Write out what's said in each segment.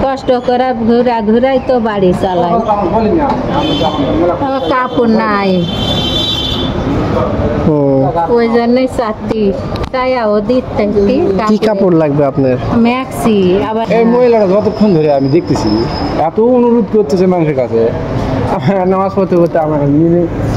কষ্ট করে ঘুরা ঘুরাই তো বাড়ি চালাই, কাপড় নাই, ওই জন্যই চাচ্ছি চাইয়াও দিতে। কি কাপড় লাগবে আপনার? ম্যাক্সি। আবার এই মহিলাটা যতক্ষণ ধরে আমি দেখতেছি এত অনুরোধ করতেছে মানুষের কাছে, নামাজ পড়তে পড়তে আমার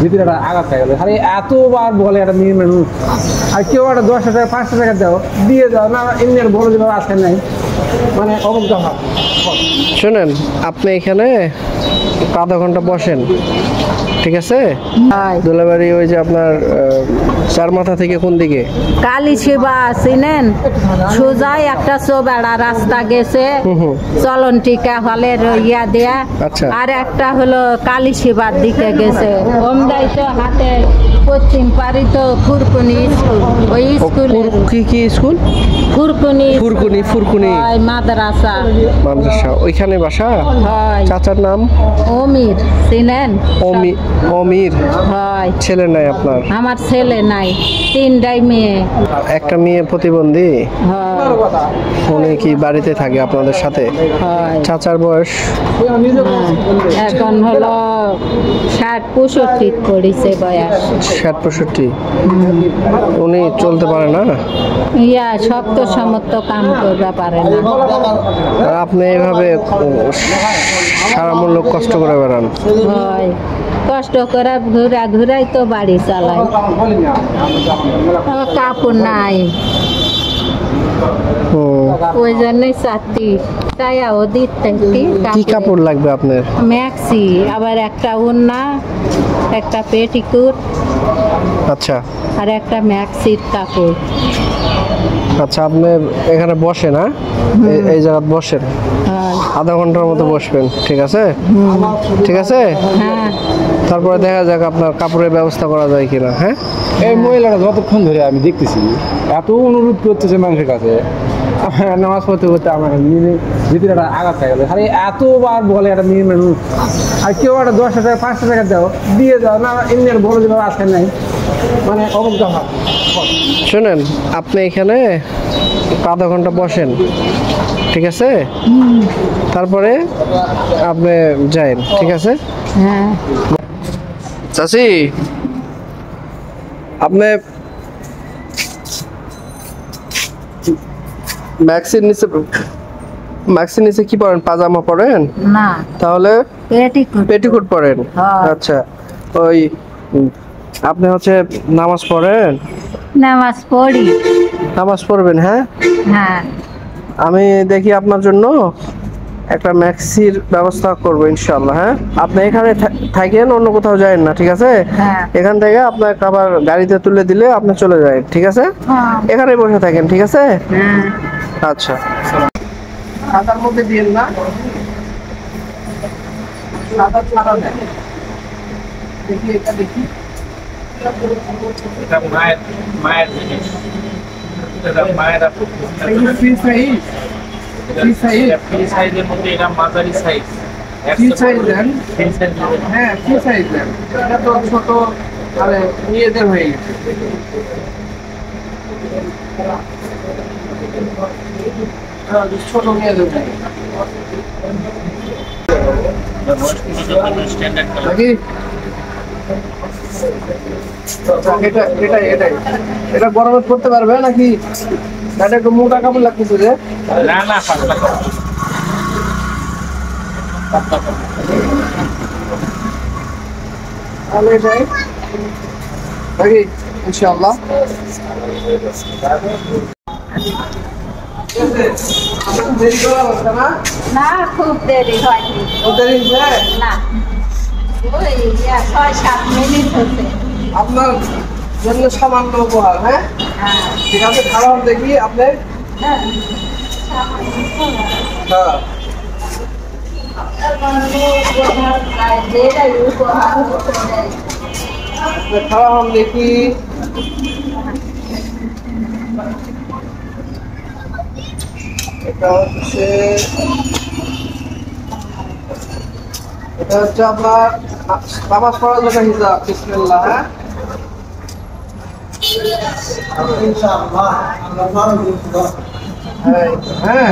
ভিতরে একটা আঘাত হয়ে গেল। খালি এতবার বলে একটা মেয়ে মানুষ, আর কেউ একটা 10 টাকা 5 টাকা দাও দিয়ে দাও না, এমনি আর বড় যেভাবে আসে নাই, মানে অবজ্ঞা ভাব। শোনেন, আপনি এখানে আধা ঘন্টা বসেন, ঠিক আছে? দোলাবাড়ি ওই যে আপনার চার মাথা থেকে কোন দিকে? কালী সেবা চিনেন? সোজাই একটা চোবেড়া রাস্তা গেছে চলন টিকা হলের ইয়া দেয়া, আর একটা হলো কালী সেবার দিকে গেছে। ওমদাই তো হাতে পশ্চিম পারি তো ফুরকুনি স্কুল, ওই স্কুলের কি স্কুল? ফুরকুনি। ফুরকুনি? ফুরকুনি মাদ্রাসা। মাদ্রাসা ওইখানে বাসা? হয়। চাচার নাম? অমির চিনেন? অমির। হয়। ছেলে নাই আপনার? আমার ছেলে নাই, 3টাই মেয়ে। একটা মেয়ে প্রতিবন্ধী? হয়। উনি কি বাড়িতে থাকে আপনাদের সাথে? হয়। চাচার বয়স এখন হলো 60-65 পড়েছে বয়স। 60-65? উনি চলতে পারে না? ইয়া শক্ত সমর্থ কাম করতে পারে না। আপনি এভাবে সারা মূল্য কষ্ট করে বেড়ান? হয়, কষ্ট করে ঘুরা ঘুরাই তো বাড়ি চালাই, কাপড় নাই, ওই জন্যই চাচ্ছি চাইয়াও দিতে। কি কাপড় লাগবে আপনার? ম্যাক্সি, আবার একটা ওড়না, একটা পেটিকুট, আচ্ছা, আর একটা ম্যাক্সির কাপড়। আচ্ছা, আপনি এখানে বসেন? হ্যাঁ, এই জায়গায় বসেন, আধা ঘন্টার মতো বসবেন, ঠিক আছে? ঠিক আছে, হ্যাঁ। তারপরে দেখা যাক আপনার কাপড়ের ব্যবস্থা করা যায় কিনা। হ্যাঁ, এই মহিলাটা যতক্ষণ ধরে আমি দেখতেছি এত অনুরোধ করতেছে মানুষের কাছে, নামাজ পড়তে পড়তে আমার ভিতরে একটা আঘাত হয়ে গেল। খালি এতবার বলে একটা মেয়ে মানুষ, আর কেউ একটা 10 টাকা 5 টাকা দাও দিয়ে দাও না, এমনি আর বড় যেভাবে আসে নাই, মানে অবজ্ঞা ভাব। শোনেন, আপনি এখানে আধা ঘন্টা বসেন, ঠিক আছে? তারপরে আপনি যান, ঠিক আছে? হ্যাঁ। চাচি, আপনি ম্যাক্সির নিচে কি পরেন? পাজামা পরেন না, তাহলে পেটিকুট পরেন? আচ্ছা, ওই আপনি হচ্ছে নামাজ পড়েন? নামাজ পড়ি। নামাজ পড়বেন? হ্যাঁ হ্যাঁ, আমি দেখি আপনার জন্য একটা ম্যাক্সির ব্যবস্থা করবো ইনশাআল্লাহ। হ্যাঁ, আপনি এখানে থাকেন, অন্য কোথাও যাবেন না, ঠিক আছে? এখান থেকে আপনার খাবার গাড়িতে তুলে দিলে আপনি চলে যাবেন, ঠিক আছে? এখানে বসে থাকেন, ঠিক আছে? আচ্ছা, খাতার মধ্যে দিয়েন না, খাতা ছাড়া দেন। দেখি এটা, দেখি এটা মায়ের জিনিস, এটা মায়ের ফ্রি সাইজ, ফ্রি সাইজের মধ্যে এটা মাঝারি সাইজ। ফ্রি সাইজ দেন? হ্যাঁ, ফ্রি সাইজ দেন। এটা তো ছোট, আরে মেয়েদের হয়ে গেছে। ছোট মেয়েদের হয়ে গেছে। এটা গরমে পড়তে পারবে নাকি? এটা একটু মোটা কাপড় লাগতেছে যে? না, তাহলে এটাই নাকি ইনশাআল্লাহ। দেরি করা হচ্ছে না? না, খুব দেরি হয়নি। দেরি হয়েছে না, ওই 6-7 মিনিট হচ্ছে। আপনার জন্য সামান্য উপহার। হ্যাঁ, ঠিক আছে, খারাপ দেখি আপনি। হ্যাঁ, খারাপ দেখি। এটা হচ্ছে আপনার নামাজ পড়ার জন্য হিসাব। বিসমিল্লাহ। হ্যাঁ, ইনশাআল্লাহ। হ্যাঁ হ্যাঁ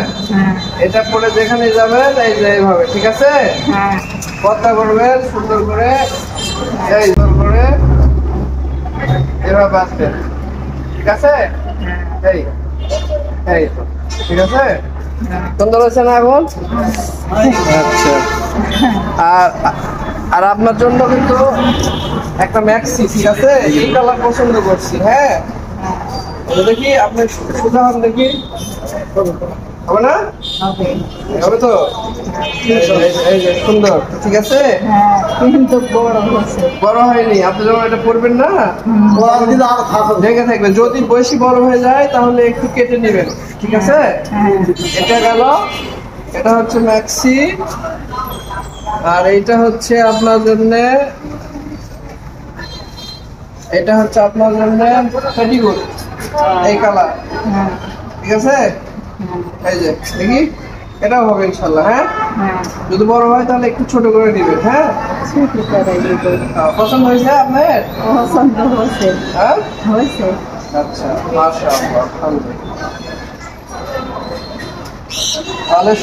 এটা পরে যেখানে যাবেন এই যে এইভাবে, ঠিক আছে? হ্যাঁ কথা করবেন সুন্দর করে, এই সুন্দর করে এভাবে আসবেন, ঠিক আছে? এই এই ঠিক আছে, সুন্দর হয়েছে না এখন? আচ্ছা, আর আর আপনার জন্য কিন্তু একটা ম্যাক্সি, ঠিক আছে? এই কালার পছন্দ করছি। হ্যাঁ, দেখি আপনি সোজা হন, দেখি হবে না? হবে তো? এই যে সুন্দর, ঠিক আছে? কিন্তু বড় হয়নি, আপনি যখন এটা পরবেন না দেখে থাকবেন, যদি বেশি বড় হয়ে যায় তাহলে একটু কেটে নেবেন, ঠিক আছে? এটা গেল, এটা হচ্ছে ম্যাক্সি, আর এইটা হচ্ছে আপনার জন্য, এটা হচ্ছে আপনার জন্য পেটিকোট, এই কালার, ঠিক আছে? এই যে দেখি, এটাও হবে ইনশাল্লাহ। হ্যাঁ, যদি বড় হয় তাহলে একটু ছোট করে দিবেন। হ্যাঁ, পছন্দ হয়েছে আপনার? পছন্দ হয়েছে। হ্যাঁ হয়েছে। আচ্ছা, মাশাআল্লাহ, আলহামদুলিল্লাহ। তাহলে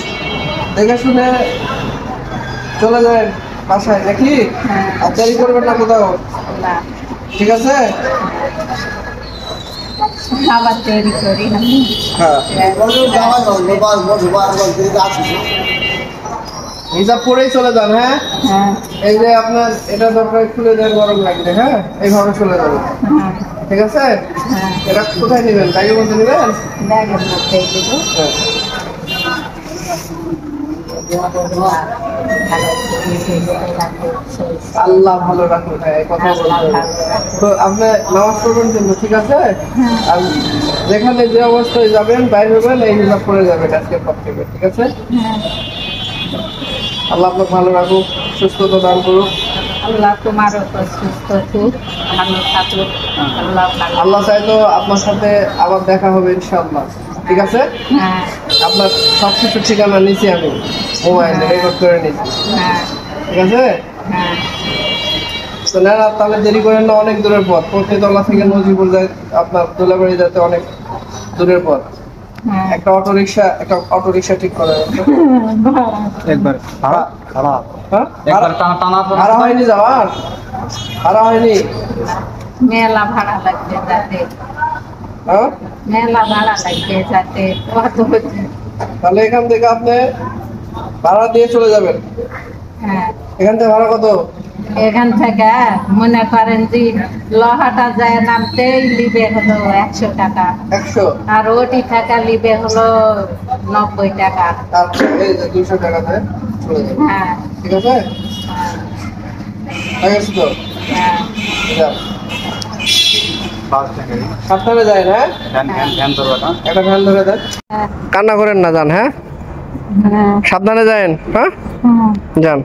দেখে শুনে চলে যায় বাসায় নাকি? আর দেরি করবেন না কোথাও, ঠিক আছে? খাবার তৈরি করি আমি। হ্যাঁ, হিসাব করেই চলে যান। হ্যাঁ, এই যে আপনার এটা দরকার, খুলে দেন, গরম লাগবে। হ্যাঁ, এইভাবে চলে যাবেন, ঠিক আছে? এটা কোথায় নেবেন? ব্যাগের মধ্যে নেবেন? ব্যাগের মধ্যে দেবো। আল্লাহ ভালো রাখুন। হ্যাঁ, এই কথা বলতে তো আপনি নামাজ পড়বেন কিন্তু, ঠিক আছে? আর যেখানে যে অবস্থায় যাবেন, বাইরে হবেন, এই হিসাব করে যাবেন আজকের পর থেকে, ঠিক আছে? আল্লাহ আপনাকে ভালো রাখুক, সুস্থতা দান করুক। আল্লাহ তোমার উপর সুস্থ থাকুক, ভালো থাকুক। আল্লাহ চাই তো আপনার সাথে আবার দেখা হবে ইনশাআল্লাহ, ঠিক আছে? আপনার সবকিছু ঠিকানা নিছি আমি, মোবাইলে রেকর্ড করে নিছি, ঠিক আছে? তো না, তাহলে দেরি করেন না, অনেক দূরের পথ, পত্নীতলা থেকে নজিপুর যায়, আপনার দোলাবাড়ি যেতে অনেক দূরের পথ। একটা অটো রিক্সা ঠিক করে একবার ভাড়া হয়নি, যাওয়ার ভাড়া হয়নি, মেলা ভাড়া লাগবে যাতে, হ্যাঁ মেলা ভাড়া লাগবে যাতে। তাহলে এখান থেকে আপনি ভাড়া দিয়ে চলে যাবেন। এখান থেকে ভাড়া কত? এখান থেকে মনে করেন যে লোহাটা যায় নামতেই লিবে হলো 100 টাকা, 100, আর ওটি টাকা লিবে হলো 90 টাকা। আচ্ছা, এই যে 200 টাকাতে চলে যাবেন, ঠিক আছে? তো যান, সাবধানে যায় না? একটা ভ্যান ধরে দেন, কান্না করেন না, যান। হ্যাঁ, সাবধানে যান। হ্যাঁ, যান।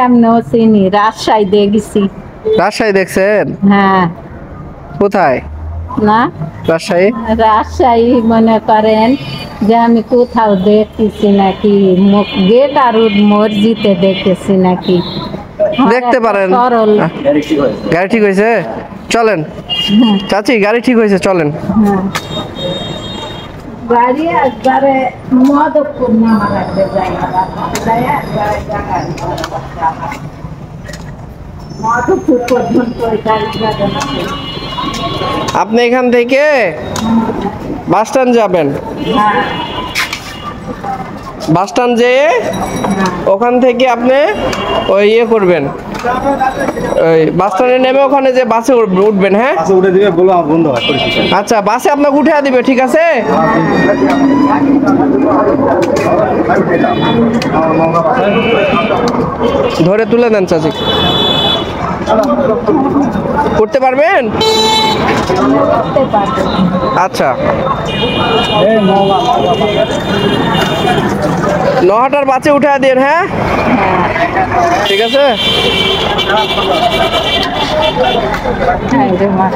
আমনেও চিনি, রাজশাহী দেখেছি। রাজশাহী দেখছেন? হ্যাঁ। কোথায়? না, রাজশাহী মনে করেন যে আমি কোথাও দেখতেছি নাকি, গেট আর মসজিদে দেখতেছি নাকি। দেখতে পারেন। গাড়ি ঠিক হয়েছে, চলেন। চাচি, গাড়ি ঠিক হয়েছে, চলেন। গাড়ি একবারে মদপুর নামা লাগবে, মদপুর পর্যন্ত গাড়ি যাবে না। আপনি এখান থেকে বাস স্ট্যান্ড যাবেন, বাস স্ট্যান্ড যেয়ে ওখান থেকে আপনি ওই ইয়ে করবেন, ওই বাস স্ট্যান্ডে নেমে ওখানে যে বাসে উঠবেন। হ্যাঁ, উঠে দিবে, বলো আমার বন্ধ হয়। আচ্ছা, বাসে আপনাকে উঠে দিবে, ঠিক আছে? ধরে তুলে দেন চাচি, করতে পারবেন? আচ্ছা, নহাটার বাসে উঠে দিন। হ্যাঁ, ঠিক আছে।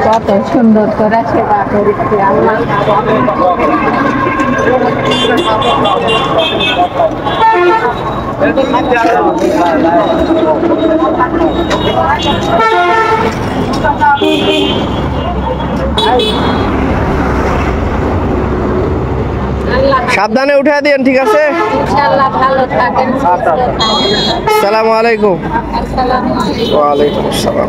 কত সুন্দর করে সেবা করেছে আল্লাহ। সাবধানে উঠে দিন, ঠিক আছে? ইনশাআল্লাহ ভালো থাকেন। আচ্ছা। আসসালামু আলাইকুম। আসসালামু আলাইকুম। ওয়ালাইকুম আসসালাম।